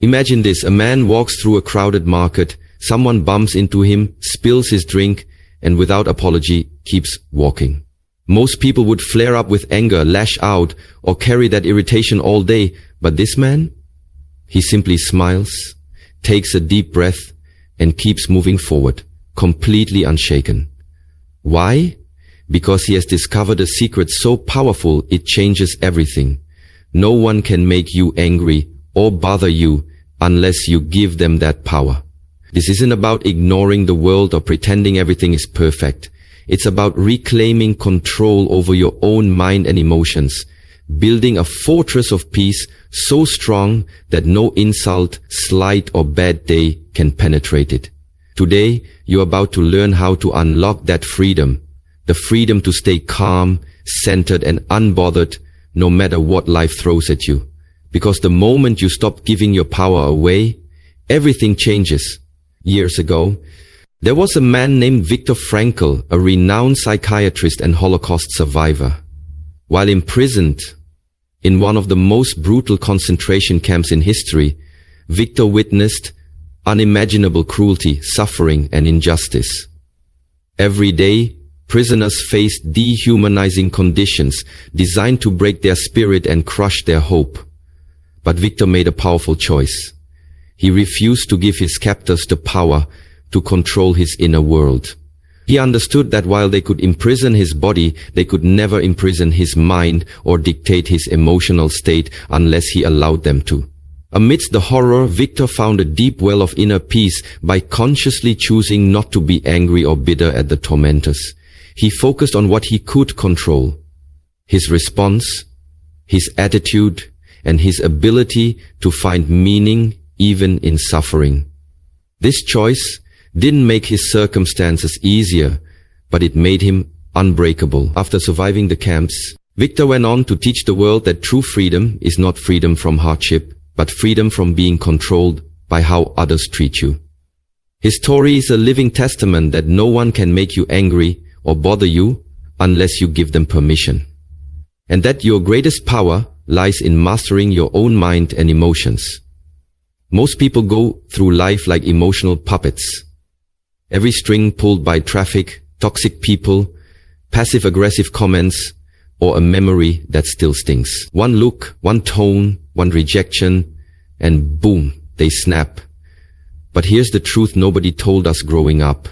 Imagine this, a man walks through a crowded market, someone bumps into him, spills his drink, and without apology keeps walking. Most people would flare up with anger, lash out, or carry that irritation all day, but this man? He simply smiles, takes a deep breath, and keeps moving forward, completely unshaken. Why? Because he has discovered a secret so powerful it changes everything. No one can make you angry or bother you unless you give them that power. This isn't about ignoring the world or pretending everything is perfect. It's about reclaiming control over your own mind and emotions, building a fortress of peace so strong that no insult, slight, or bad day can penetrate it. Today, you're about to learn how to unlock that freedom, the freedom to stay calm, centered, and unbothered no matter what life throws at you. Because the moment you stop giving your power away, everything changes. Years ago, there was a man named Viktor Frankl, a renowned psychiatrist and Holocaust survivor. While imprisoned in one of the most brutal concentration camps in history, Viktor witnessed unimaginable cruelty, suffering, and injustice. Every day, prisoners faced dehumanizing conditions designed to break their spirit and crush their hope. But Viktor made a powerful choice. He refused to give his captors the power to control his inner world. He understood that while they could imprison his body, they could never imprison his mind or dictate his emotional state unless he allowed them to. Amidst the horror, Viktor found a deep well of inner peace by consciously choosing not to be angry or bitter at the tormentors. He focused on what he could control: his response, his attitude, and his ability to find meaning even in suffering. This choice didn't make his circumstances easier, but it made him unbreakable. After surviving the camps, Viktor went on to teach the world that true freedom is not freedom from hardship, but freedom from being controlled by how others treat you. His story is a living testament that no one can make you angry or bother you unless you give them permission. And that your greatest power lies in mastering your own mind and emotions. Most people go through life like emotional puppets. Every string pulled by traffic, toxic people, passive-aggressive comments, or a memory that still stings. One look, one tone, one rejection, and boom, they snap. But here's the truth nobody told us growing up.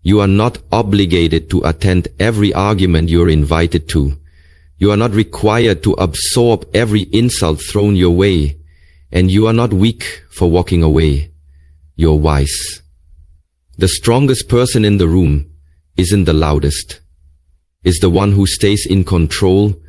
You are not obligated to attend every argument you're invited to. You are not required to absorb every insult thrown your way. And you are not weak for walking away. You're wise. The strongest person in the room isn't the loudest. It's the one who stays in control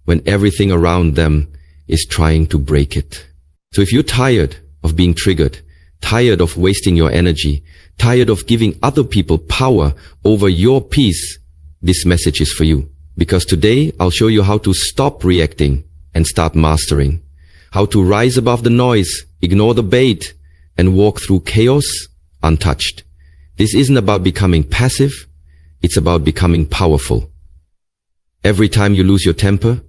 when everything around them is trying to break it. So if you're tired of being triggered, tired of wasting your energy, tired of giving other people power over your peace, this message is for you. Because today I'll show you how to stop reacting and start mastering. How to rise above the noise, ignore the bait, and walk through chaos untouched. This isn't about becoming passive, it's about becoming powerful. Every time you lose your temper,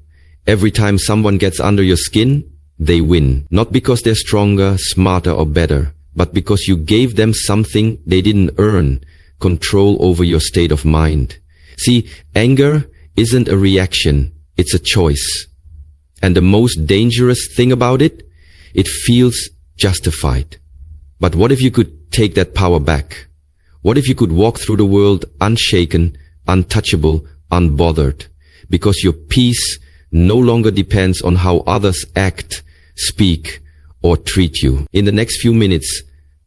every time someone gets under your skin, they win. Not because they're stronger, smarter, or better, but because you gave them something they didn't earn: control over your state of mind. See, anger isn't a reaction, it's a choice. And the most dangerous thing about it, it feels justified. But what if you could take that power back? What if you could walk through the world unshaken, untouchable, unbothered? Because your peace no longer depends on how others act, speak, or treat you. In the next few minutes,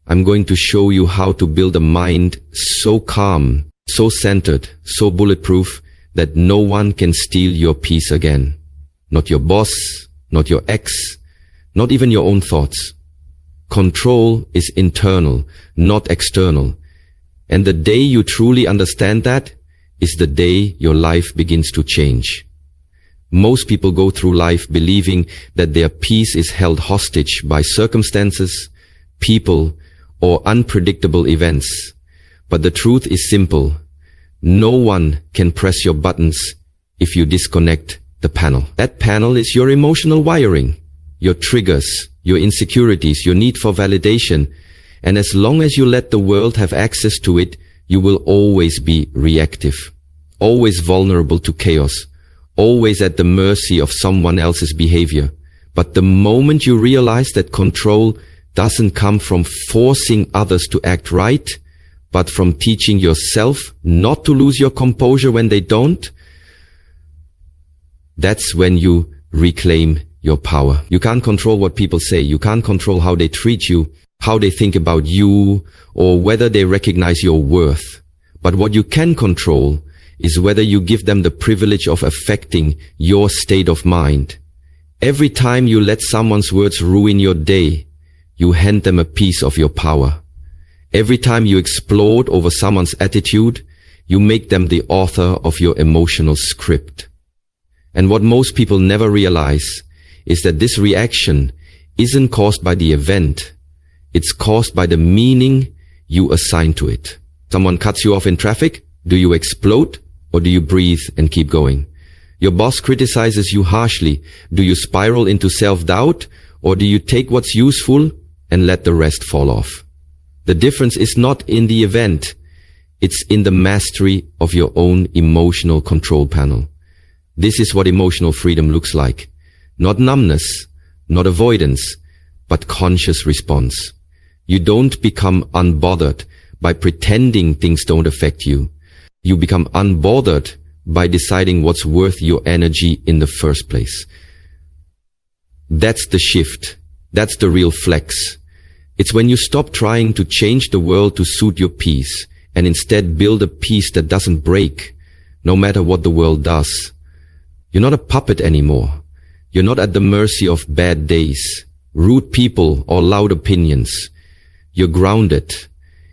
I'm going to show you how to build a mind so calm, so centered, so bulletproof that no one can steal your peace again. Not your boss, not your ex, not even your own thoughts. Control is internal, not external. And the day you truly understand that is the day your life begins to change. Most people go through life believing that their peace is held hostage by circumstances, people, or unpredictable events. But the truth is simple. No one can press your buttons if you disconnect the panel. That panel is your emotional wiring, your triggers, your insecurities, your need for validation. And as long as you let the world have access to it, you will always be reactive, always vulnerable to chaos, always at the mercy of someone else's behavior. But the moment you realize that control doesn't come from forcing others to act right, but from teaching yourself not to lose your composure when they don't, that's when you reclaim your power. You can't control what people say. You can't control how they treat you, how they think about you, or whether they recognize your worth. But what you can control is whether you give them the privilege of affecting your state of mind. Every time you let someone's words ruin your day, you hand them a piece of your power. Every time you explode over someone's attitude, you make them the author of your emotional script. And what most people never realize is that this reaction isn't caused by the event. It's caused by the meaning you assign to it. Someone cuts you off in traffic. Do you explode or do you breathe and keep going? Your boss criticizes you harshly. Do you spiral into self-doubt or do you take what's useful and let the rest fall off? The difference is not in the event. It's in the mastery of your own emotional control panel. This is what emotional freedom looks like. Not numbness, not avoidance, but conscious response. You don't become unbothered by pretending things don't affect you. You become unbothered by deciding what's worth your energy in the first place. That's the shift. That's the real flex. It's when you stop trying to change the world to suit your peace and instead build a peace that doesn't break, no matter what the world does. You're not a puppet anymore. You're not at the mercy of bad days, rude people, or loud opinions. You're grounded.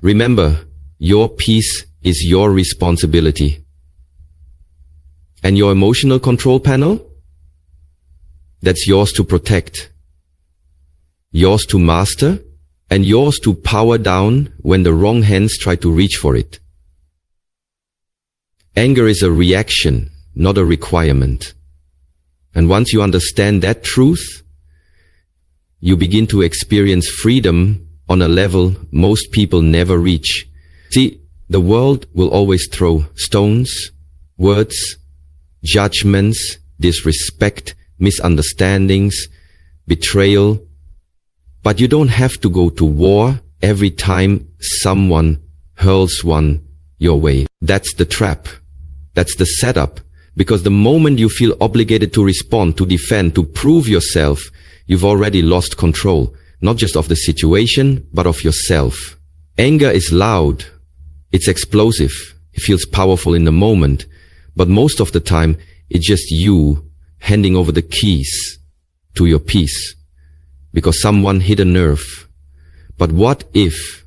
Remember, your peace is your responsibility. And your emotional control panel? That's yours to protect, yours to master, and yours to power down when the wrong hands try to reach for it. Anger is a reaction, not a requirement. And once you understand that truth, you begin to experience freedom on a level most people never reach. See, the world will always throw stones, words, judgments, disrespect, misunderstandings, betrayal. But you don't have to go to war every time someone hurls one your way. That's the trap. That's the setup. Because the moment you feel obligated to respond, to defend, to prove yourself, you've already lost control, not just of the situation, but of yourself. Anger is loud. It's explosive. It feels powerful in the moment. But most of the time, it's just you handing over the keys to your peace because someone hit a nerve. But what if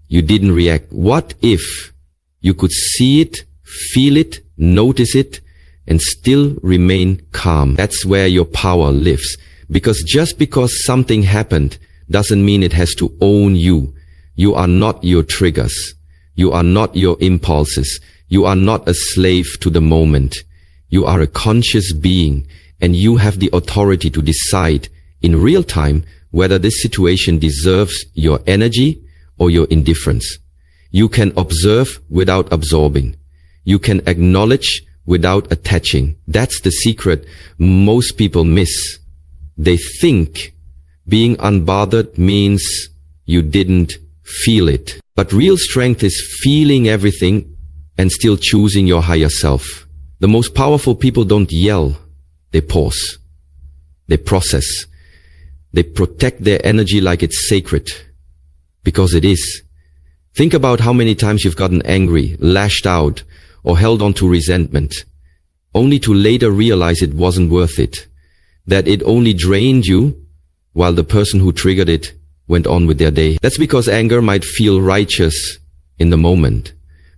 you didn't react? What if you could see it, feel it, notice it, and still remain calm? That's where your power lives. Because just because something happened doesn't mean it has to own you. You are not your triggers. You are not your impulses. You are not a slave to the moment. You are a conscious being, and you have the authority to decide in real time whether this situation deserves your energy or your indifference. You can observe without absorbing. You can acknowledge without attaching. That's the secret most people miss. They think being unbothered means you didn't feel it. But real strength is feeling everything and still choosing your higher self. The most powerful people don't yell. They pause. They process. They protect their energy like it's sacred. Because it is. Think about how many times you've gotten angry, lashed out, or held on to resentment, only to later realize it wasn't worth it, that it only drained you while the person who triggered it went on with their day. That's because anger might feel righteous in the moment,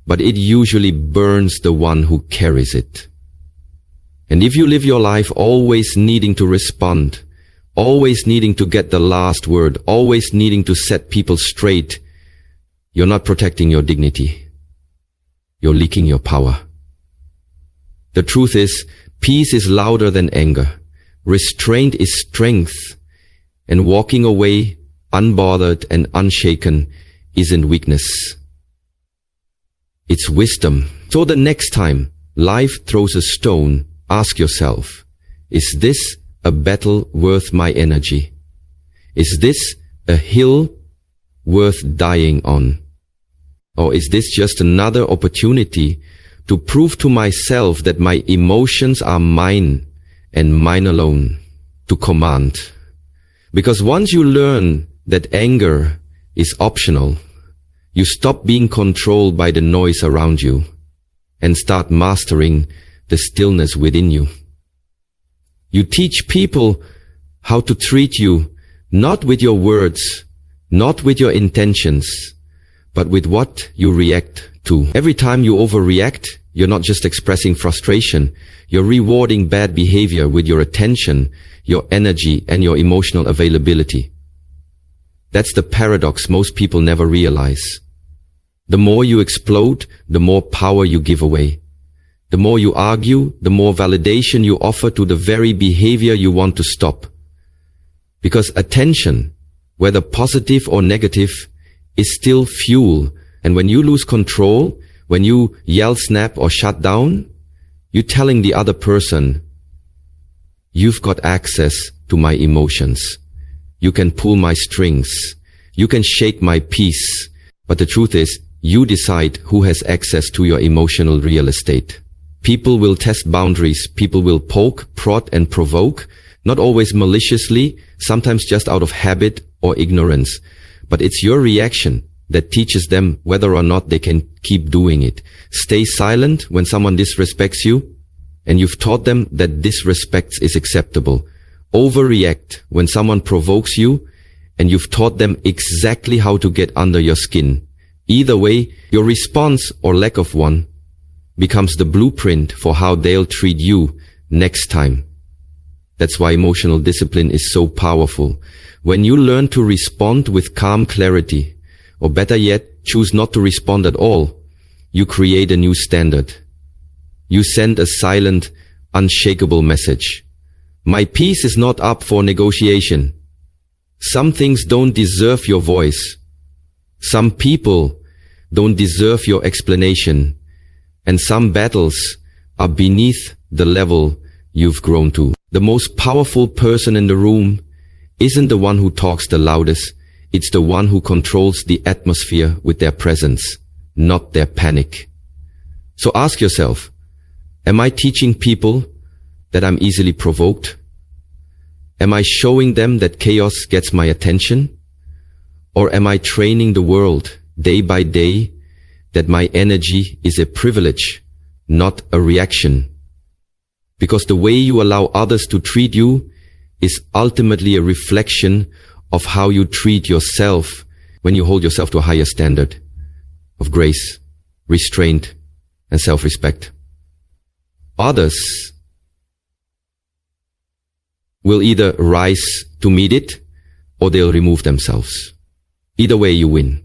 but it usually burns the one who carries it. And if you live your life always needing to respond, always needing to get the last word, always needing to set people straight, you're not protecting your dignity. You're leaking your power. The truth is, peace is louder than anger. Restraint is strength. And walking away, unbothered and unshaken, isn't weakness. It's wisdom. So the next time life throws a stone, ask yourself, is this a battle worth my energy? Is this a hill worth dying on? Or is this just another opportunity to prove to myself that my emotions are mine and mine alone to command? Because once you learn that anger is optional, you stop being controlled by the noise around you and start mastering the stillness within you. You teach people how to treat you, not with your words, not with your intentions, but with what you react to. Every time you overreact, you're not just expressing frustration, you're rewarding bad behavior with your attention, your energy, and your emotional availability. That's the paradox most people never realize. The more you explode, the more power you give away. The more you argue, the more validation you offer to the very behavior you want to stop. Because attention, whether positive or negative, is still fuel. And when you lose control, when you yell, snap, or shut down, you're telling the other person, you've got access to my emotions. You can pull my strings. You can shake my peace. But the truth is, you decide who has access to your emotional real estate. People will test boundaries. People will poke, prod, and provoke, not always maliciously, sometimes just out of habit or ignorance. But it's your reaction that teaches them whether or not they can keep doing it. Stay silent when someone disrespects you, and you've taught them that disrespect is acceptable. Overreact when someone provokes you, and you've taught them exactly how to get under your skin. Either way, your response or lack of one becomes the blueprint for how they'll treat you next time. That's why emotional discipline is so powerful. When you learn to respond with calm clarity, or better yet, choose not to respond at all, you create a new standard. You send a silent, unshakable message. My peace is not up for negotiation. Some things don't deserve your voice. Some people don't deserve your explanation. And some battles are beneath the level you've grown to. The most powerful person in the room isn't the one who talks the loudest. It's the one who controls the atmosphere with their presence, not their panic. So ask yourself, am I teaching people that I'm easily provoked? Am I showing them that chaos gets my attention? Or am I training the world day by day that my energy is a privilege, not a reaction? Because the way you allow others to treat you is ultimately a reflection of how you treat yourself when you hold yourself to a higher standard of grace, restraint, and self-respect. Others will either rise to meet it or they'll remove themselves. Either way, you win.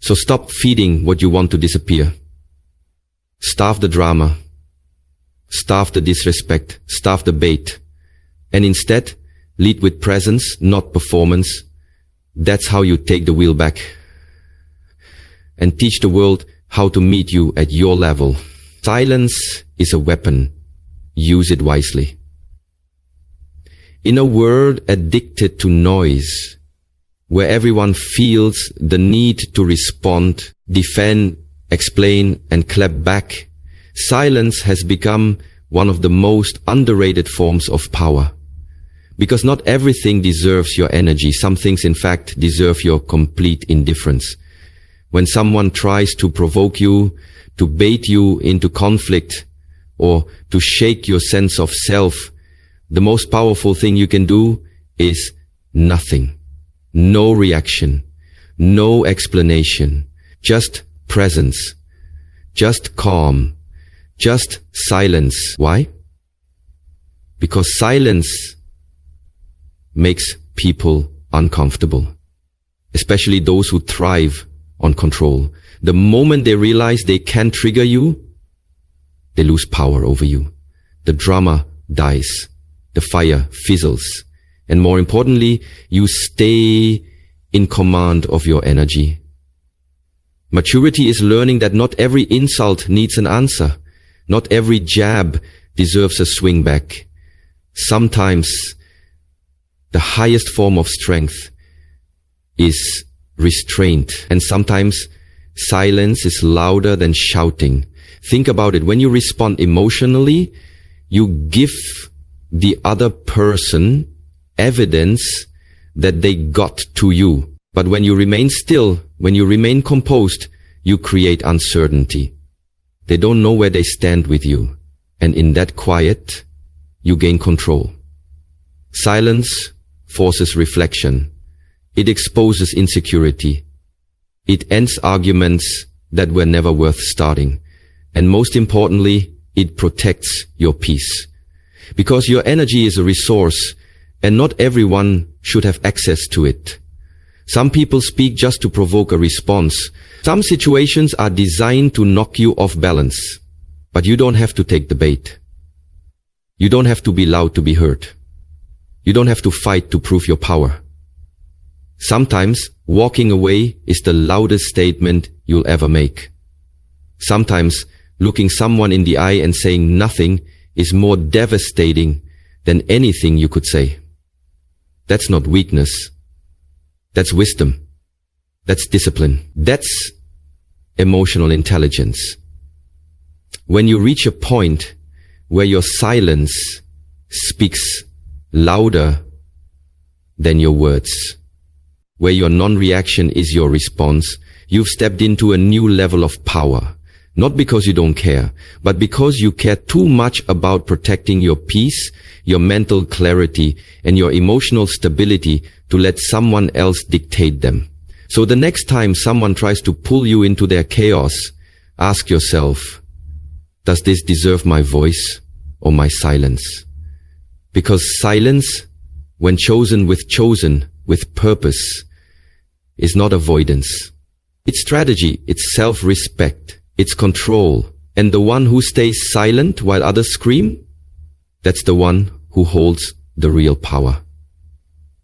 So stop feeding what you want to disappear. Starve the drama. Starve the disrespect. Starve the bait. And instead, lead with presence, not performance. That's how you take the wheel back. And teach the world how to meet you at your level. Silence is a weapon. Use it wisely. In a world addicted to noise, where everyone feels the need to respond, defend, explain, and clap back, silence has become one of the most underrated forms of power. Because not everything deserves your energy. Some things, in fact, deserve your complete indifference. When someone tries to provoke you, to bait you into conflict, or to shake your sense of self, the most powerful thing you can do is nothing. No reaction, no explanation, just presence, just calm, just silence. Why? Because silence makes people uncomfortable, especially those who thrive on control. The moment they realize they can't trigger you, they lose power over you. The drama dies, the fire fizzles, And more importantly, you stay in command of your energy. Maturity is learning that not every insult needs an answer. Not every jab deserves a swing back. Sometimes the highest form of strength is restraint, and sometimes silence is louder than shouting. Think about it. When you respond emotionally, you give the other person evidence that they got to you. But when you remain still, when you remain composed, you create uncertainty. They don't know where they stand with you. And in that quiet, you gain control. Silence forces reflection. It exposes insecurity. It ends arguments that were never worth starting. And most importantly, it protects your peace. Because your energy is a resource, and not everyone should have access to it. Some people speak just to provoke a response. Some situations are designed to knock you off balance. But you don't have to take the bait. You don't have to be loud to be heard. You don't have to fight to prove your power. Sometimes walking away is the loudest statement you'll ever make. Sometimes looking someone in the eye and saying nothing is more devastating than anything you could say. That's not weakness. That's wisdom. That's discipline. That's emotional intelligence. When you reach a point where your silence speaks louder than your words, where your non-reaction is your response, you've stepped into a new level of power. Not because you don't care, but because you care too much about protecting your peace, your mental clarity, and your emotional stability to let someone else dictate them. So the next time someone tries to pull you into their chaos, ask yourself, does this deserve my voice or my silence? Because silence, when chosen with purpose, is not avoidance. It's strategy, it's self-respect, it's control. And the one who stays silent while others scream, that's the one who holds the real power.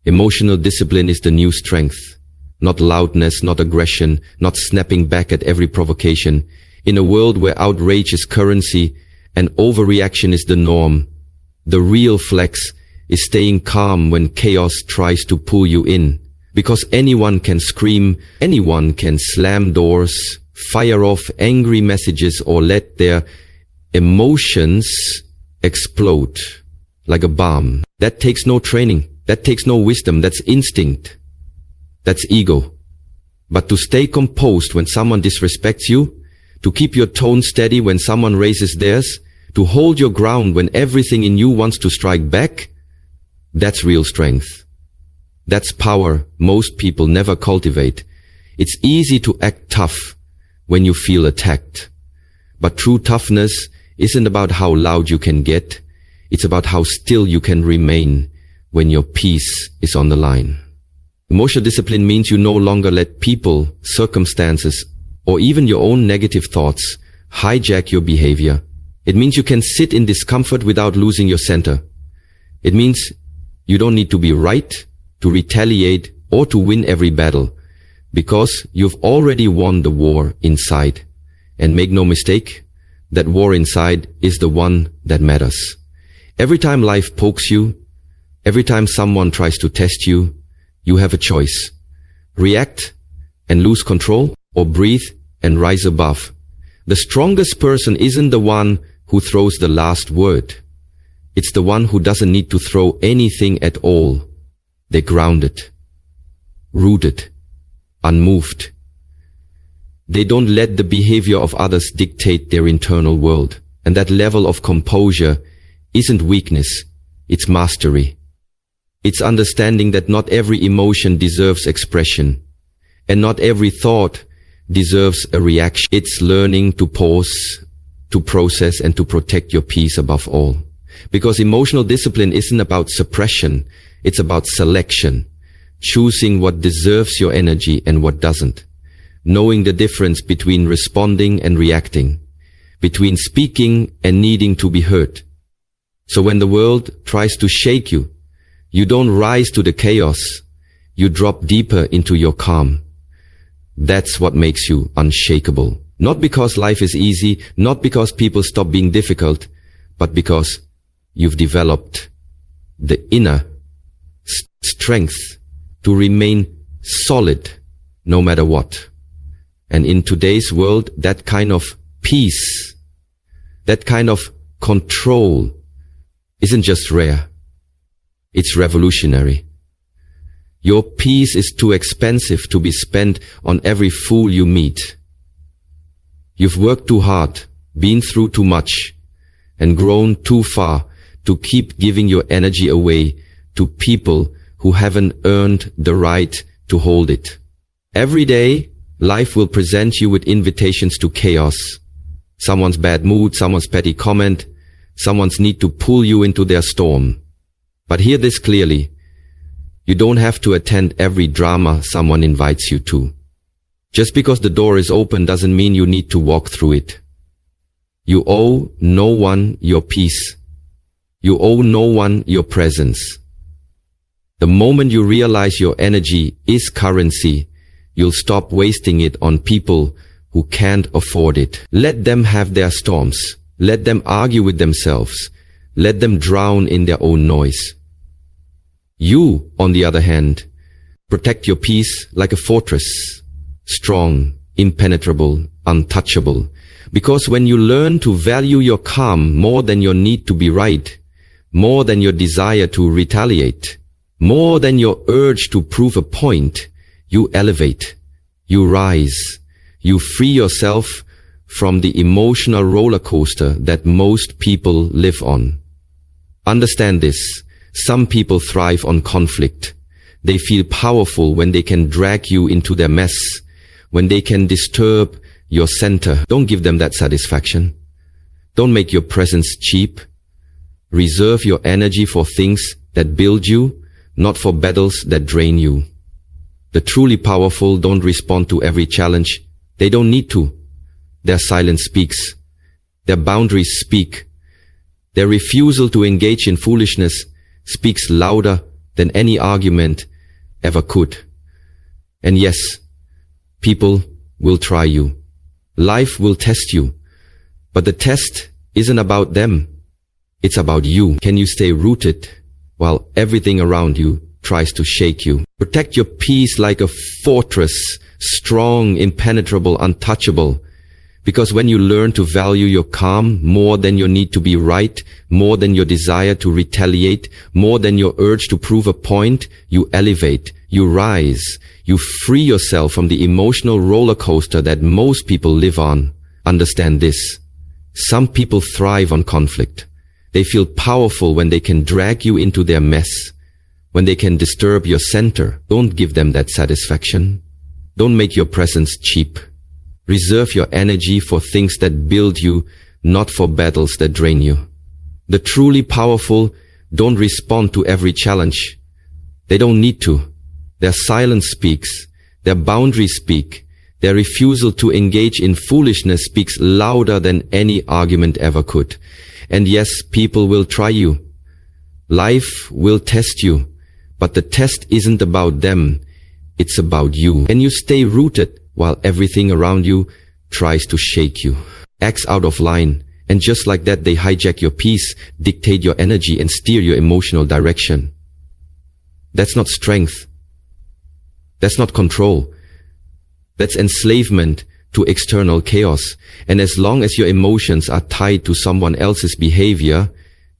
Emotional discipline is the new strength. Not loudness, not aggression, not snapping back at every provocation. In a world where outrage is currency and overreaction is the norm, the real flex is staying calm when chaos tries to pull you in. Because anyone can scream, anyone can slam doors, fire off angry messages, or let their emotions explode like a bomb. That takes no training. That takes no wisdom. That's instinct. That's ego. But to stay composed when someone disrespects you, to keep your tone steady when someone raises theirs, to hold your ground when everything in you wants to strike back, that's real strength. That's power most people never cultivate. It's easy to act tough when you feel attacked. But true toughness isn't about how loud you can get. It's about how still you can remain when your peace is on the line. Emotional discipline means you no longer let people, circumstances, or even your own negative thoughts hijack your behavior. It means you can sit in discomfort without losing your center. It means you don't need to be right, to retaliate, or to win every battle, because you've already won the war inside. And make no mistake, that war inside is the one that matters. Every time life pokes you, every time someone tries to test you, you have a choice. React and lose control, or breathe and rise above. The strongest person isn't the one who throws the last word. It's the one who doesn't need to throw anything at all. They're grounded, rooted, unmoved. They don't let the behavior of others dictate their internal world. And that level of composure isn't weakness, it's mastery. It's understanding that not every emotion deserves expression, and not every thought deserves a reaction. It's learning to pause, to process, and to protect your peace above all. Because emotional discipline isn't about suppression, it's about selection, choosing what deserves your energy and what doesn't, knowing the difference between responding and reacting, between speaking and needing to be heard. So when the world tries to shake you, You don't rise to the chaos. You drop deeper into your calm. That's what makes you unshakable. Not because life is easy, not because people stop being difficult, but because you've developed the inner strength to remain solid no matter what. And in today's world, that kind of peace, that kind of control isn't just rare. It's revolutionary. Your peace is too expensive to be spent on every fool you meet. You've worked too hard, been through too much, and grown too far to keep giving your energy away to people who haven't earned the right to hold it. Every day, life will present you with invitations to chaos. Someone's bad mood, someone's petty comment, someone's need to pull you into their storm. But hear this clearly. You don't have to attend every drama someone invites you to. Just because the door is open doesn't mean you need to walk through it. You owe no one your peace. You owe no one your presence. The moment you realize your energy is currency, you'll stop wasting it on people who can't afford it. Let them have their storms. Let them argue with themselves. Let them drown in their own noise. You, on the other hand, protect your peace like a fortress, strong, impenetrable, untouchable. Because when you learn to value your calm more than your need to be right, more than your desire to retaliate, more than your urge to prove a point, you elevate, you rise, you free yourself from the emotional roller coaster that most people live on. Understand this. Some people thrive on conflict. They feel powerful when they can drag you into their mess, when they can disturb your center. Don't give them that satisfaction. Don't make your presence cheap. Reserve your energy for things that build you, not for battles that drain you. The truly powerful don't respond to every challenge. They don't need to. Their silence speaks. Their boundaries speak. Their refusal to engage in foolishness speaks louder than any argument ever could. And yes, people will try you. Life will test you. But the test isn't about them. It's about you. Can you stay rooted while everything around you tries to shake you? Protect your peace like a fortress, strong, impenetrable, untouchable. Because when you learn to value your calm more than your need to be right, more than your desire to retaliate, more than your urge to prove a point, you elevate, you rise, you free yourself from the emotional roller coaster that most people live on. Understand this. Some people thrive on conflict. They feel powerful when they can drag you into their mess, when they can disturb your center. Don't give them that satisfaction. Don't make your presence cheap. Reserve your energy for things that build you, not for battles that drain you. The truly powerful don't respond to every challenge. They don't need to. Their silence speaks. Their boundaries speak. Their refusal to engage in foolishness speaks louder than any argument ever could. And yes, people will try you. Life will test you. But the test isn't about them. It's about you. Can you stay rooted while everything around you tries to shake you? Acts out of line, and just like that they hijack your peace, dictate your energy and steer your emotional direction. That's not strength. That's not control. That's enslavement to external chaos. And as long as your emotions are tied to someone else's behavior,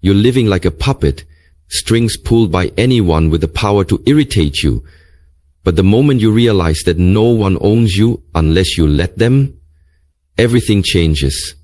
you're living like a puppet, strings pulled by anyone with the power to irritate you. But the moment you realize that no one owns you unless you let them, everything changes.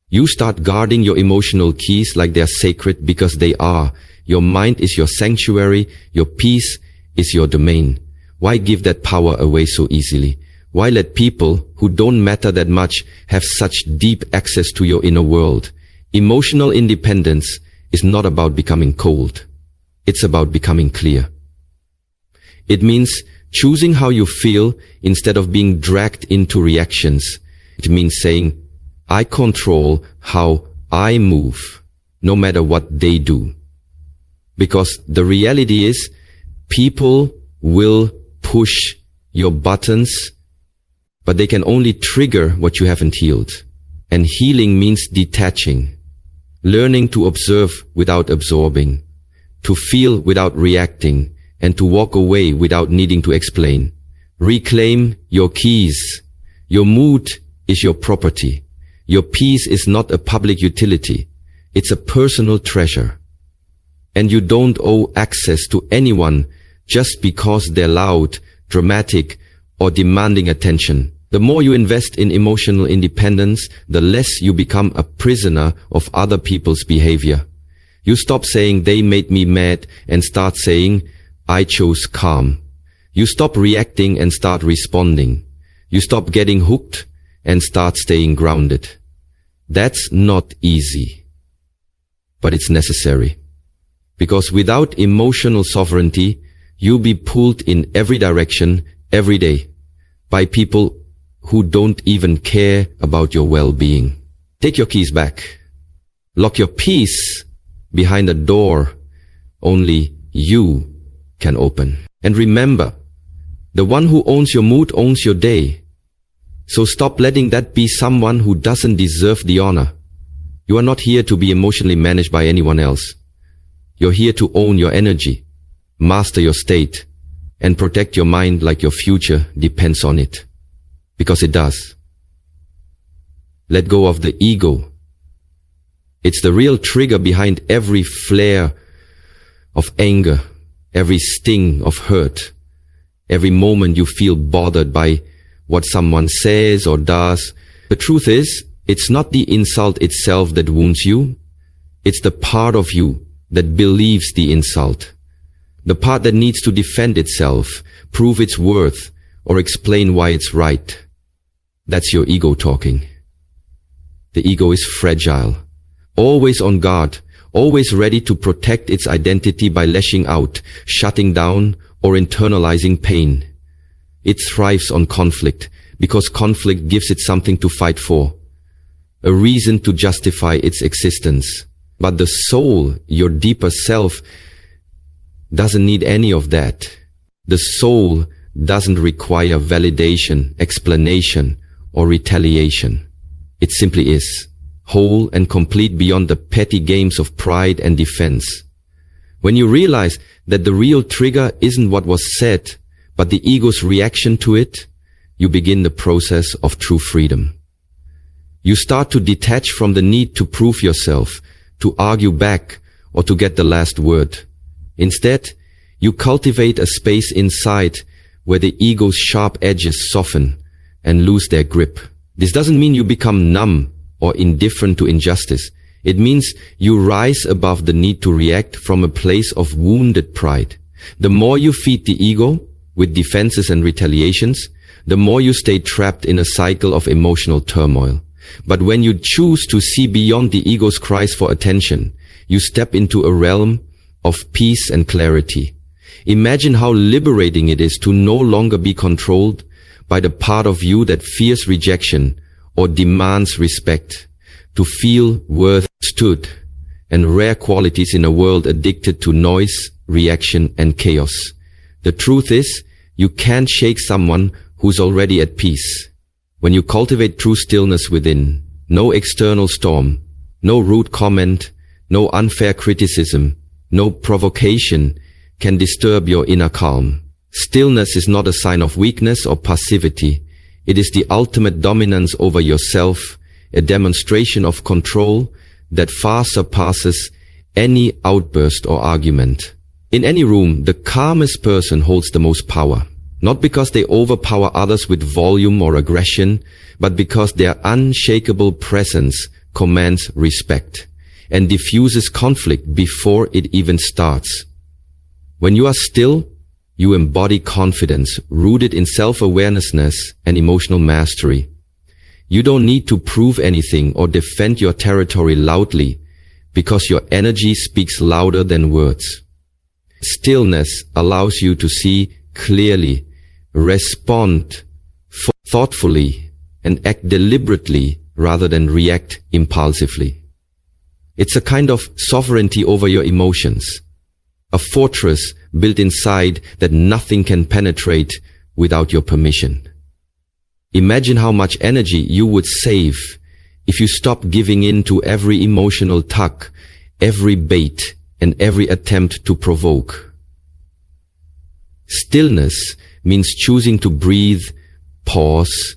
You start guarding your emotional keys like they're sacred, because they are. Your mind is your sanctuary. Your peace is your domain. Why give that power away so easily? Why let people who don't matter that much have such deep access to your inner world? Emotional independence is not about becoming cold. It's about becoming clear. It means choosing how you feel instead of being dragged into reactions. It means saying, I control how I move, no matter what they do. Because the reality is, people will push your buttons, but they can only trigger what you haven't healed. And healing means detaching, learning to observe without absorbing, to feel without reacting, and to walk away without needing to explain. Reclaim your keys. Your mood is your property. Your peace is not a public utility. It's a personal treasure. And you don't owe access to anyone just because they're loud, dramatic, or demanding attention. The more you invest in emotional independence, the less you become a prisoner of other people's behavior. You stop saying they made me mad and start saying, I chose calm. You stop reacting and start responding. You stop getting hooked and start staying grounded. That's not easy, but it's necessary. Because without emotional sovereignty, you'll be pulled in every direction, every day, by people who don't even care about your well-being. Take your keys back. Lock your peace behind a door only you can open. And remember, the one who owns your mood owns your day. So stop letting that be someone who doesn't deserve the honor. You are not here to be emotionally managed by anyone else. You're here to own your energy, master your state, and protect your mind like your future depends on it. Because it does. Let go of the ego. It's the real trigger behind every flare of anger, every sting of hurt, every moment you feel bothered by what someone says or does. The truth is, it's not the insult itself that wounds you. It's the part of you that believes the insult. The part that needs to defend itself, prove its worth, or explain why it's right. That's your ego talking. The ego is fragile, always on guard, always ready to protect its identity by lashing out, shutting down, or internalizing pain. It thrives on conflict, because conflict gives it something to fight for, a reason to justify its existence. But the soul, your deeper self, doesn't need any of that. The soul doesn't require validation, explanation, or retaliation. It simply is, whole and complete beyond the petty games of pride and defense. When you realize that the real trigger isn't what was said, but the ego's reaction to it, you begin the process of true freedom. You start to detach from the need to prove yourself, to argue back, or to get the last word. Instead, you cultivate a space inside where the ego's sharp edges soften and lose their grip. This doesn't mean you become numb or indifferent to injustice. It means you rise above the need to react from a place of wounded pride. The more you feed the ego with defenses and retaliations, the more you stay trapped in a cycle of emotional turmoil. But when you choose to see beyond the ego's cries for attention, you step into a realm of peace and clarity. Imagine how liberating it is to no longer be controlled by the part of you that fears rejection or demands respect, to feel worth stood and rare qualities in a world addicted to noise, reaction, and chaos. The truth is, you can't shake someone who's already at peace. When you cultivate true stillness within, no external storm, no rude comment, no unfair criticism, no provocation can disturb your inner calm. Stillness is not a sign of weakness or passivity. It is the ultimate dominance over yourself, a demonstration of control that far surpasses any outburst or argument. In any room, the calmest person holds the most power. Not because they overpower others with volume or aggression, but because their unshakable presence commands respect and diffuses conflict before it even starts. When you are still, you embody confidence rooted in self-awareness and emotional mastery. You don't need to prove anything or defend your territory loudly, because your energy speaks louder than words. Stillness allows you to see clearly, respond thoughtfully, and act deliberately rather than react impulsively. It's a kind of sovereignty over your emotions, a fortress built inside that nothing can penetrate without your permission. Imagine how much energy you would save if you stopped giving in to every emotional tug, every bait, and every attempt to provoke. Stillness means choosing to breathe, pause,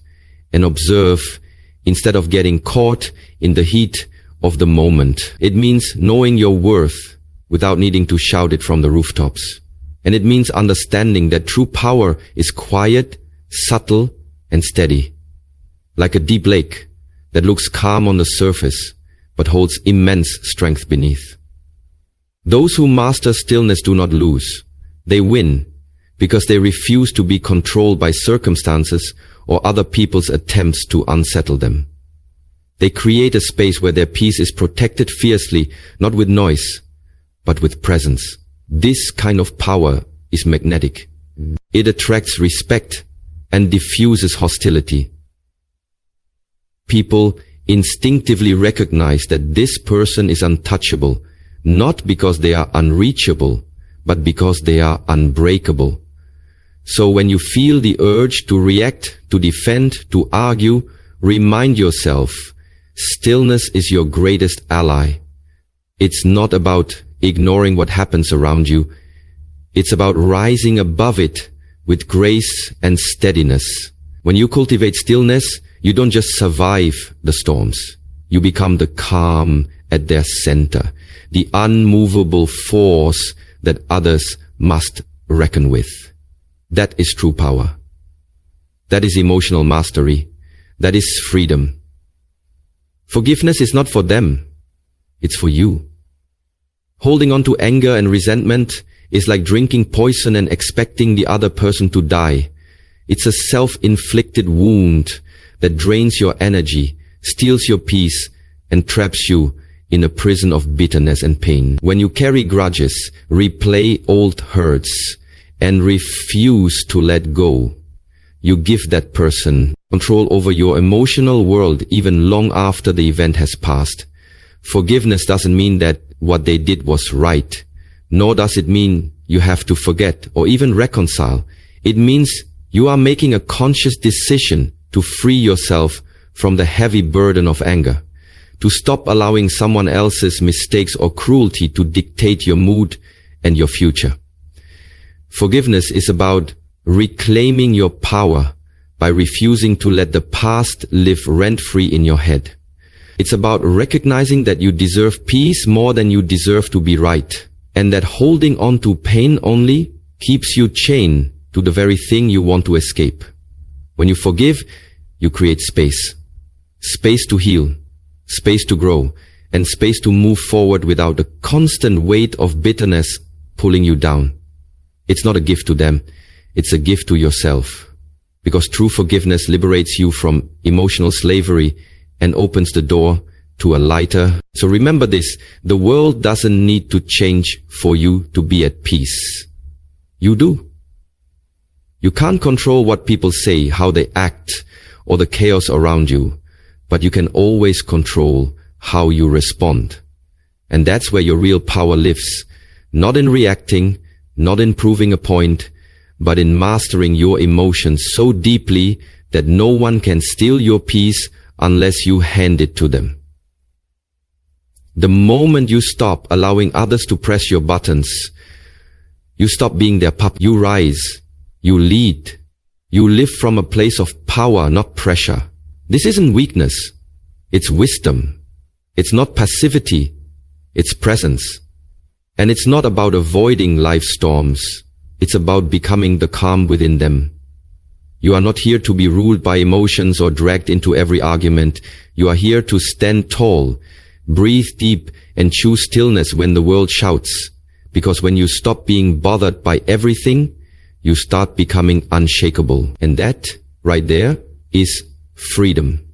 and observe instead of getting caught in the heat of the moment. It means knowing your worth without needing to shout it from the rooftops. And it means understanding that true power is quiet, subtle, and steady, like a deep lake that looks calm on the surface but holds immense strength beneath. Those who master stillness do not lose. They win because they refuse to be controlled by circumstances or other people's attempts to unsettle them. They create a space where their peace is protected fiercely, not with noise, but with presence. This kind of power is magnetic. It attracts respect and diffuses hostility. People instinctively recognize that this person is untouchable, not because they are unreachable, but because they are unbreakable. So when you feel the urge to react, to defend, to argue, remind yourself, stillness is your greatest ally. It's not about ignoring what happens around you. It's about rising above it with grace and steadiness. When you cultivate stillness, you don't just survive the storms. You become the calm at their center, the unmovable force that others must reckon with. That is true power. That is emotional mastery. That is freedom. Forgiveness is not for them. It's for you. Holding on to anger and resentment is like drinking poison and expecting the other person to die. It's a self-inflicted wound that drains your energy, steals your peace, and traps you in a prison of bitterness and pain. When you carry grudges, replay old hurts, and refuse to let go, you give that person control over your emotional world even long after the event has passed. Forgiveness doesn't mean that what they did was right, nor does it mean you have to forget or even reconcile. It means you are making a conscious decision to free yourself from the heavy burden of anger, to stop allowing someone else's mistakes or cruelty to dictate your mood and your future. Forgiveness is about reclaiming your power by refusing to let the past live rent-free in your head. It's about recognizing that you deserve peace more than you deserve to be right, and that holding on to pain only keeps you chained to the very thing you want to escape. When you forgive, you create space. Space to heal, space to grow, and space to move forward without the constant weight of bitterness pulling you down. It's not a gift to them, it's a gift to yourself. Because true forgiveness liberates you from emotional slavery and opens the door to a lighter. So remember this, the world doesn't need to change for you to be at peace. You do. You can't control what people say, how they act, or the chaos around you, but you can always control how you respond. And that's where your real power lives, not in reacting, not in proving a point, but in mastering your emotions so deeply that no one can steal your peace unless you hand it to them. The moment you stop allowing others to press your buttons, you stop being their puppet. You rise, you lead, you live from a place of power, not pressure. This isn't weakness, it's wisdom. It's not passivity, it's presence. And it's not about avoiding life's storms, it's about becoming the calm within them. You are not here to be ruled by emotions or dragged into every argument. You are here to stand tall, breathe deep, and choose stillness when the world shouts. Because when you stop being bothered by everything, you start becoming unshakable. And that, right there, is freedom.